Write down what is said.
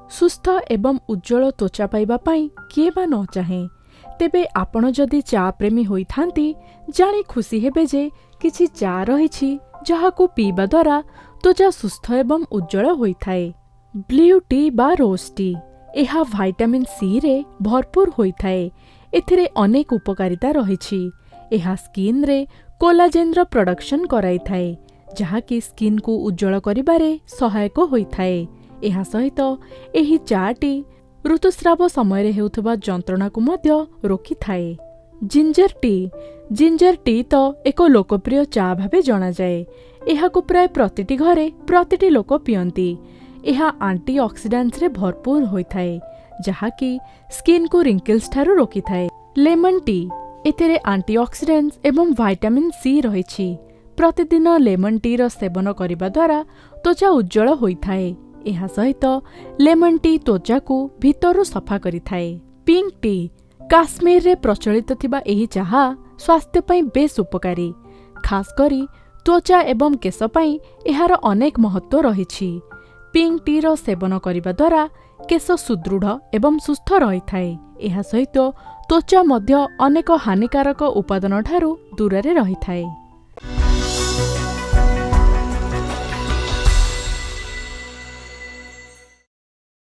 सुस्थ एवं उज्जवल त्वचा पाइबा पई किए बा न चाहे। तेबे आपण जदि चा प्रेमी होइथांती जानी खुशी हेबे जे किछि चा रहिछि जहाकू पीबा द्वारा त्वचा सुस्थ एवं उज्जवल होइथाए। ब्लू टी बा रोज टी एहा विटामिन सी रे भरपूर होइथाए। एथिरे अनेक उपकारिता रहिछि। एहा स्किन रे कोलाजेन रो प्रोडक्शन कराइथाए जहाकि स्किन को उज्जवल करिबारे सहायक होइथाए। एहा सहित एही चाटी ऋतुस्राव समय हेउथबा जंत्रणा को मध्य रोकिथाए। जिंजर टी तो एक लोकप्रिय चा भाबे जणा जाए। एहाको प्राय प्रतिटी घरे प्रतिटी लोक पियंती। एहा एंटीऑक्सीडेंट्स रे भरपूर होइथाए जहाकि स्किन को रिंकल्स ठारू रोकिथाए। लेमन टी एतेरे एंटीऑक्सीडेंट्स एवं विटामिन सी रहिछि। प्रतिदिन लेमन टी रो सेवन करिबा द्वारा त्वचा उज्जवल होइथाए। एहा सहित लेमन टी त्वचा को भीतरु सफा करिथाए। पिंक टी काश्मीर रे प्रचलित थिबा एही चाहा स्वास्थ्य पई बेस उपकारी। खास करी त्वचा एवं केश पई एहार अनेक महत्व रहिछि। पिंक टी रो सेवन करिबा द्वारा केश सुदृढ़ एवं सुस्थ रहिथाए। एहा सहित त्वचा मध्य अनेक हानिकारक उपादान ठारू दूर रे रहिथाए।